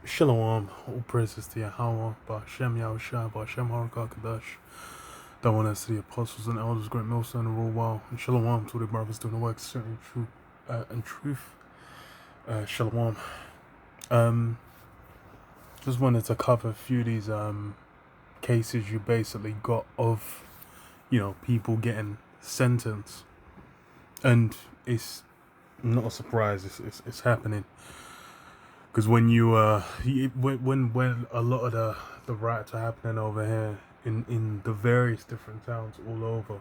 Shalom, all praises to Yahweh, Ba'Shem Yahushua, Ba'Shem Harakah Kadash. That one is to the apostles and elders, great millstone and rule well. And shalom to the brothers doing the work, certainly true and truth. Shalom. Just wanted to cover a few of these cases you basically got of, people getting sentenced, and it's not a surprise. It's happening. Because when when a lot of the riots are happening over here in the various different towns all over,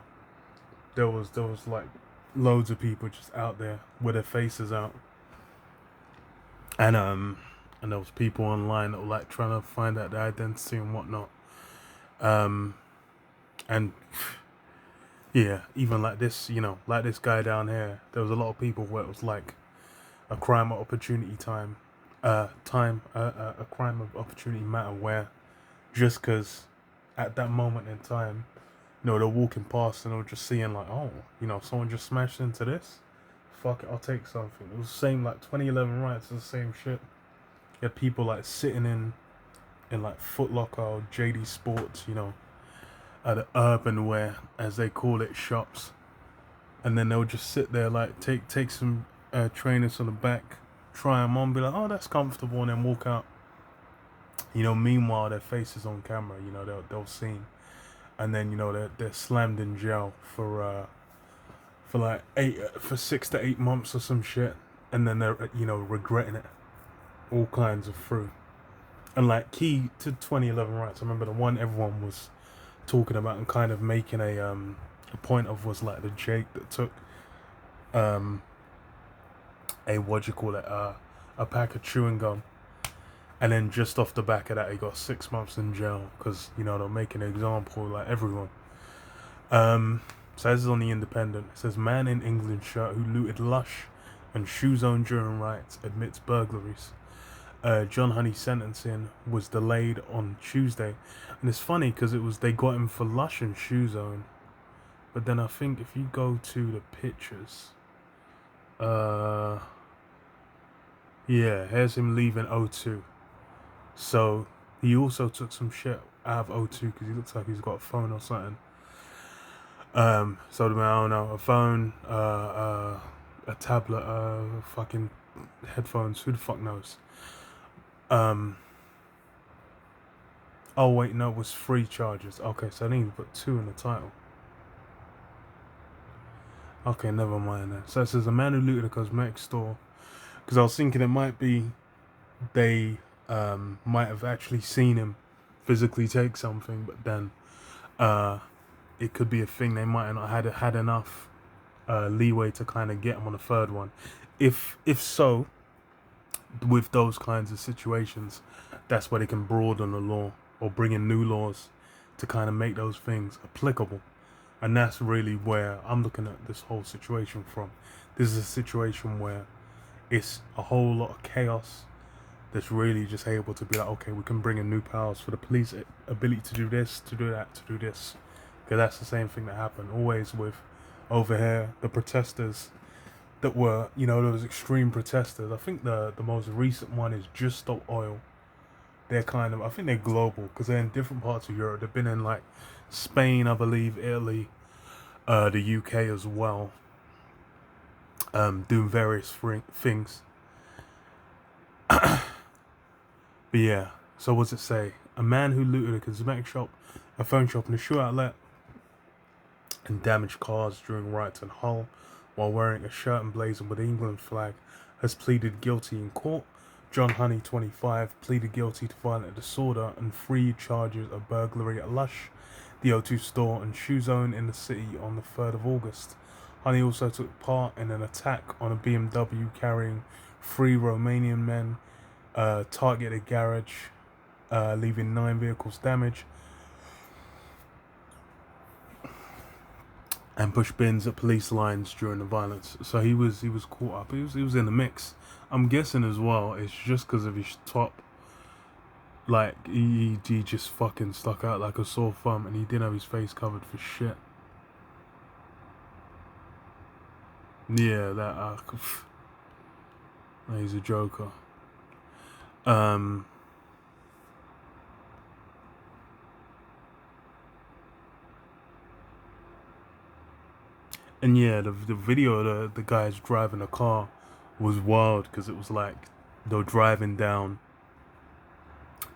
there was like loads of people just out there with their faces out, and there was people online that were like trying to find out their identity and whatnot, and yeah, even like this, like this guy down here, there was a lot of people where it was like a crime of opportunity a crime of opportunity matter, where just because at that moment in time, they're walking past and they're just seeing like, oh, someone just smashed into this, fuck it, I'll take something. It was the same like 2011 riots, the same shit. You had people like sitting in like Foot Locker or JD Sports, at the urban wear, as they call it, shops, and then they'll just sit there like take some trainers on the back, try them on, be like, oh, that's comfortable, and then walk out. Meanwhile their faces on camera, they'll seen, and then they're slammed in jail for like 6 to 8 months or some shit, and then they're regretting it all kinds of through. And like key to 2011 riots, I remember the one everyone was talking about and kind of making a point of was like the Jake that took a a pack of chewing gum, and then just off the back of that he got 6 months in jail because they're making an example like everyone. So this is on the Independent. It says man in England shirt who looted Lush and Shoe Zone during riots admits burglaries. John Honey's sentencing was delayed on Tuesday, and it's funny because they got him for Lush and Shoe Zone, but then I think if you go to the pictures, yeah, here's him leaving O2. So he also took some shit out of O2 because he looks like he's got a phone or something. So I don't know, a phone, a tablet, fucking headphones. Who the fuck knows? Oh wait, no, it was 3 charges. Okay, so I need to put 2 in the title. Okay, never mind then. So it says a man who looted a cosmetic store. Because I was thinking it might be they might have actually seen him physically take something, but then it could be a thing they might have not had enough leeway to kind of get him on a third one. If so, with those kinds of situations, that's where they can broaden the law or bring in new laws to kind of make those things applicable. And that's really where I'm looking at this whole situation from. This is a situation where it's a whole lot of chaos that's really just able to be like, okay, we can bring in new powers for the police ability to do this, to do that, to do this. Because that's the same thing that happened always with over here, the protesters that were, those extreme protesters. I think the most recent one is Just Stop Oil. They're I think they're global because they're in different parts of Europe. They've been in like Spain, I believe, Italy, the UK as well, doing various things. But yeah, so what's it say? A man who looted a cosmetic shop, a phone shop, and a shoe outlet and damaged cars during riots in Hull while wearing a shirt emblazoned with the England flag has pleaded guilty in court. John Honey, 25, pleaded guilty to violent disorder and 3 charges of burglary at Lush, the O2 store and Shoe Zone in the city on the 3rd of August. Honey also took part in an attack on a BMW carrying 3 Romanian men, targeted a garage, leaving 9 vehicles damaged, and pushed bins at police lines during the violence. So he was caught up. He was in the mix. I'm guessing as well it's just because of his top. Like he just fucking stuck out like a sore thumb, and he didn't have his face covered for shit. Yeah, he's a joker. And yeah, the video of the guys driving the car was wild because it was like they're driving down,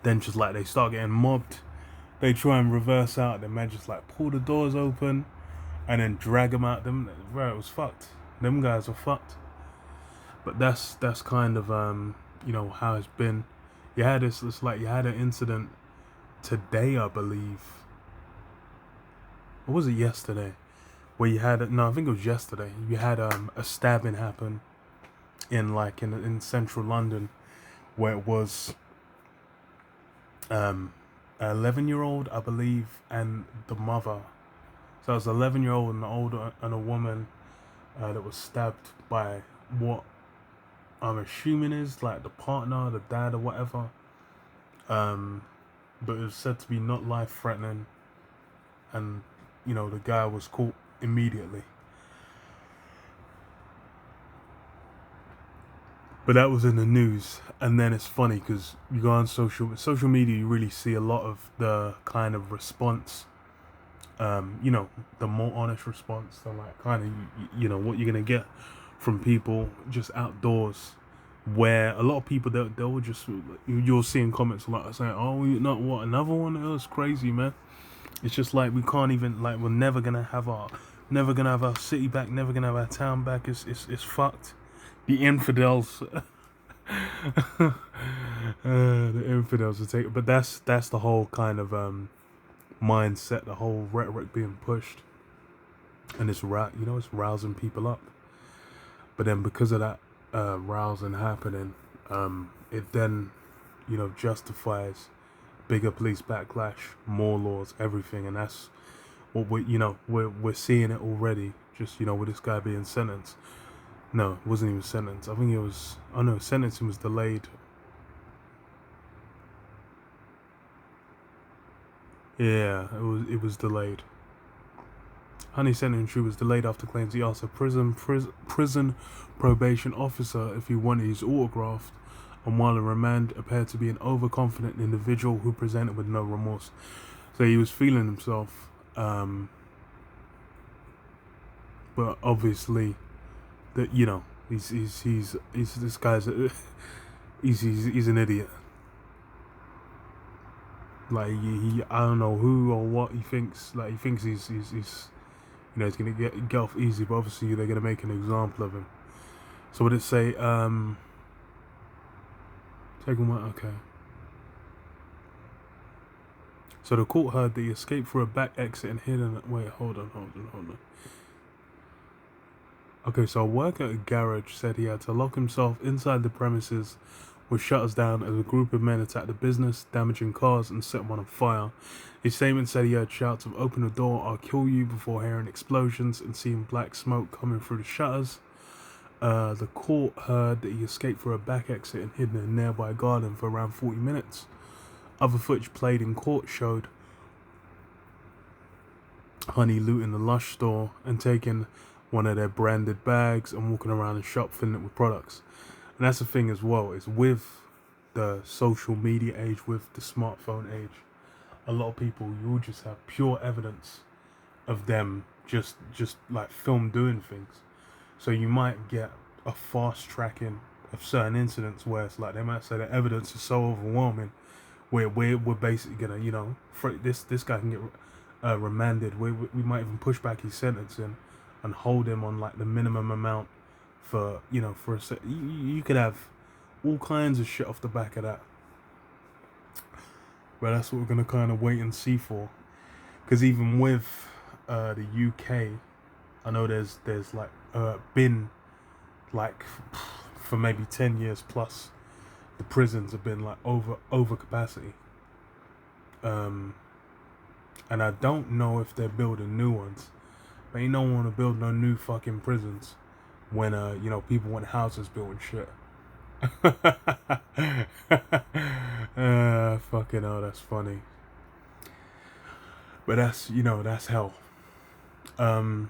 then just like they start getting mobbed. They try and reverse out. They man just like pull the doors open and then drag them out. Them, bro, it was fucked. Them guys are fucked. But that's kind of how it's been. You had this. It's like you had an incident today, I believe. Or was it yesterday? Where you had no, I think it was yesterday. You had a stabbing happen in central London, where it was an 11-year-old, I believe, and the mother. So it was an 11-year-old and an older and a woman that was stabbed by what I'm assuming is like the partner, the dad, or whatever. But it was said to be not life-threatening, and the guy was caught immediately. But that was in the news, and then it's funny because you go on social media, you really see a lot of the kind of response, the more honest response, the like kind of what you're gonna get from people just outdoors, where a lot of people they'll just you'll see in comments like saying, "Oh, you know what? Another one? It was crazy, man." It's just like we can't even we're never gonna have our city back, never gonna have our town back. It's fucked. The infidels, the infidels will take it. But that's the whole kind of mindset, the whole rhetoric being pushed, and it's rousing people up. But then because of that rousing happening, it then justifies bigger police backlash, more laws, everything, and that's what we're seeing it already. Just with this guy being sentenced. No, it wasn't even sentenced. I think it was. Oh no, sentencing was delayed. Yeah, it was delayed. Honey's sentencing was delayed after claims he asked a prison probation officer if he wanted his autograph, and while in remand appeared to be an overconfident individual who presented with no remorse. So he was feeling himself, but obviously that he's this guy's he's an idiot. Like he I don't know who or what he thinks. Like he thinks he's he's gonna get off easy, but obviously they're gonna make an example of him. So would it say second one? Okay. So the court heard that he escaped through a back exit and hid in. Wait, hold on. Okay, so a worker at a garage said he had to lock himself inside the premises with shutters down as a group of men attacked the business, damaging cars and set one on fire. His statement said he heard shouts of "Open the door, I'll kill you" before hearing explosions and seeing black smoke coming through the shutters. The court heard that he escaped through a back exit and hid in a nearby garden for around 40 minutes. Other footage played in court showed Honey looting the Lush store and taking one of their branded bags and walking around the shop filling it with products. And that's the thing as well, is with the social media age, with the smartphone age, a lot of people, you'll just have pure evidence of them just like film doing things. So you might get a fast tracking of certain incidents where it's like they might say the evidence is so overwhelming where we're basically gonna this guy can get remanded. We might even push back his sentencing and hold him on like the minimum amount for for you could have all kinds of shit off the back of that. But that's what we're gonna kind of wait and see for, because even with the UK, I know there's like been like for maybe 10 years plus, the prisons have been like over capacity. And I don't know if they're building new ones. But you don't want to build no new fucking prisons when people want houses built and shit. Fucking hell, that's funny. But that's hell. The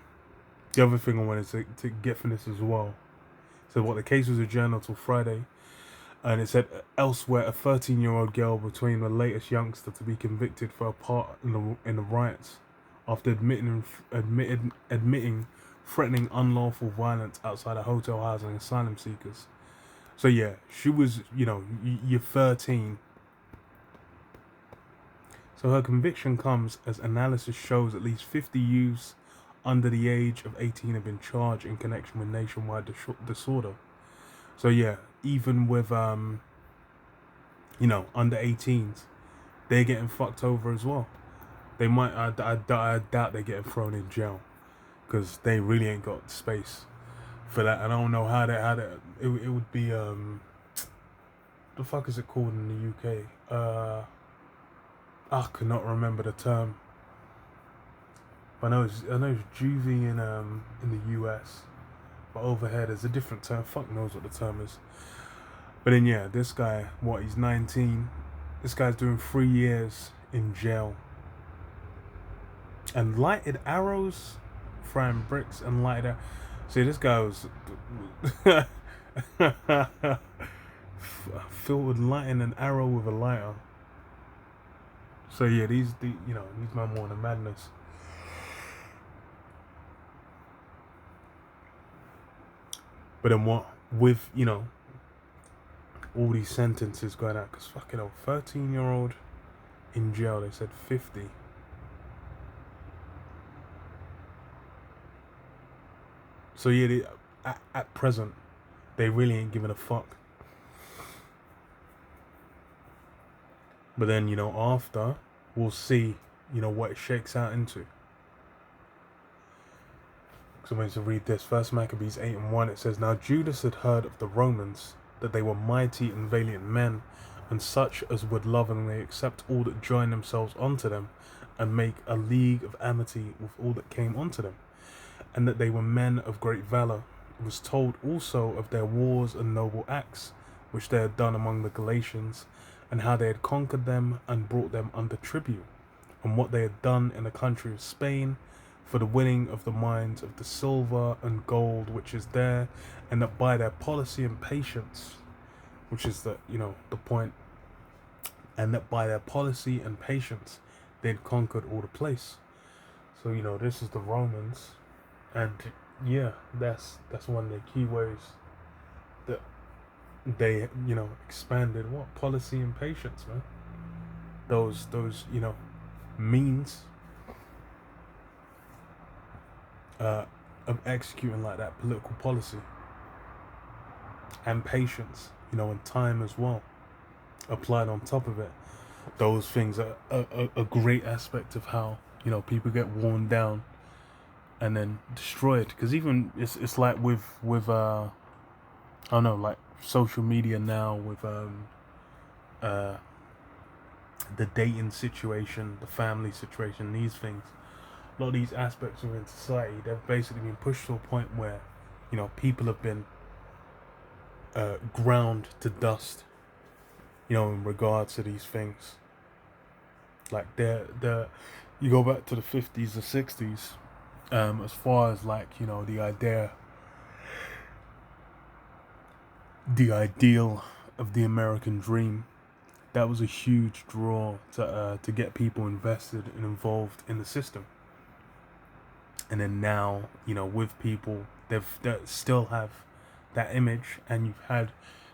other thing I wanted to get from this as well. So what the case was adjourned until Friday, and it said elsewhere a 13-year-old girl between the latest youngster to be convicted for a part in the riots after admitting threatening unlawful violence outside of hotel housing asylum seekers. So yeah, she was, you're 13. So her conviction comes as analysis shows at least 50 youths under the age of 18 have been charged in connection with nationwide disorder. So yeah, even with under 18s, they're getting fucked over as well. They might, I doubt they're getting thrown in jail because they really ain't got space for that. I don't know how it would be the fuck is it called in the UK? I cannot remember the term. But I know it's juvie in the US. But over here there's a different term. Fuck knows what the term is. But then yeah, this guy, he's 19. This guy's doing 3 years in jail. And lighted arrows, throwing bricks and lighted. See, this guy was filled with lighting an arrow with a lighter. So yeah, these men more than madness. But then what with all these sentences going out, because fucking 13-year-old in jail, they said 50. So yeah, at present, they really ain't giving a fuck. But then, after, we'll see, what it shakes out into. So I'm going to read this. First Maccabees 8:1, it says, Now Judas had heard of the Romans, that they were mighty and valiant men, and such as would lovingly accept all that join themselves unto them, and make a league of amity with all that came unto them, and that they were men of great valour. It was told also of their wars and noble acts, which they had done among the Galatians, and how they had conquered them and brought them under tribute, and what they had done in the country of Spain, for the winning of the mines of the silver and gold which is there, and that by their policy and patience, which is the point, and that by their policy and patience they had conquered all the place. So this is the Romans, and yeah, that's one of the key ways that they expanded policy and patience, man. Those means of executing like that political policy and patience, and time as well, applied on top of it. Those things are a great aspect of how people get worn down and then destroyed. Because even it's like with I don't know, like social media now, with the dating situation, the family situation, these things. A lot of these aspects within society, they've basically been pushed to a point where, people have been ground to dust, in regards to these things. Like you go back to the 50s or 60s, as far as like, the ideal of the American dream, that was a huge draw to get people invested and involved in the system. And then now, with people, they still have that image, and you've had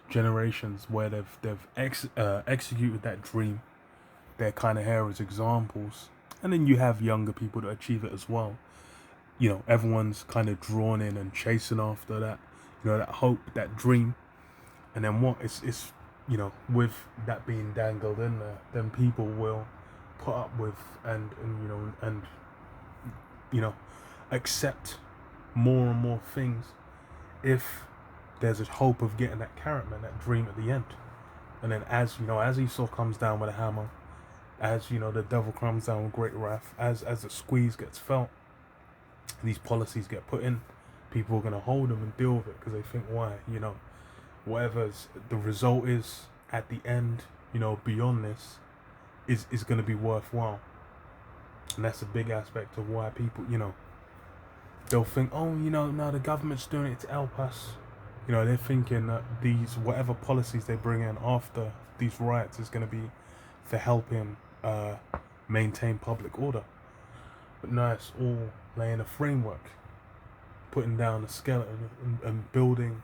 generations where they've executed that dream. They're kind of here as examples, and then you have younger people that achieve it as well. Everyone's kind of drawn in and chasing after that, that hope, that dream, and then it's with that being dangled in there, then people will put up with and accept more and more things if there's a hope of getting that carrot, man, that dream at the end. And then as Esau comes down with a hammer, as the devil comes down with great wrath, as the squeeze gets felt, these policies get put in, people are going to hold them and deal with it, because they think, why, whatever the result is at the end, beyond this, is going to be worthwhile. And that's a big aspect of why people, they'll think, oh, no, the government's doing it to help us. They're thinking that these, whatever policies they bring in after these riots, is going to be for helping maintain public order. But no, it's all laying a framework putting down a skeleton and building,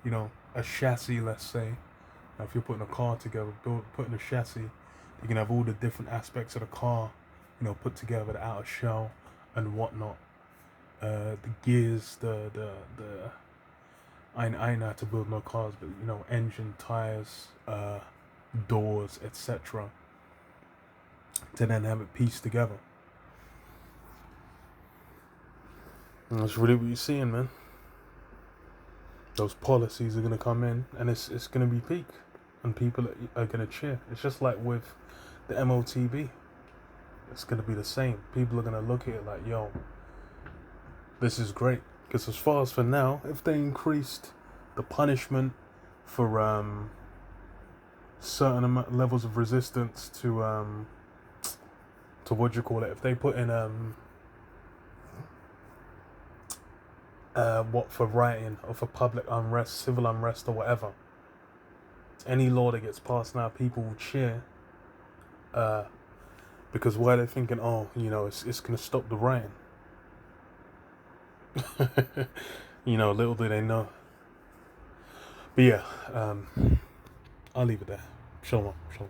you know, a chassis, let's say. Now, if you're putting a car together, putting a chassis, you can have all the different aspects of the car, you know, put together, the outer shell and whatnot. The gears, the I ain't had to build no cars, but you know, engine, tires, doors, etc. To then have it pieced together. And that's really what you're seeing, man. Those policies are gonna come in, and it's gonna be peak, and people are gonna cheer. It's just like with the MOTB. It's gonna be the same. People are gonna look at it like, yo, this is great. Because as far as for now, if they increased the punishment for certain levels of resistance to what do you call it? If they put in what for rioting or for public unrest, civil unrest or whatever, any law that gets passed now, people will cheer. Because why they're thinking, oh, you know, it's gonna stop the rioting. You know, little do they know. But yeah, I'll leave it there. Shalom, shalom.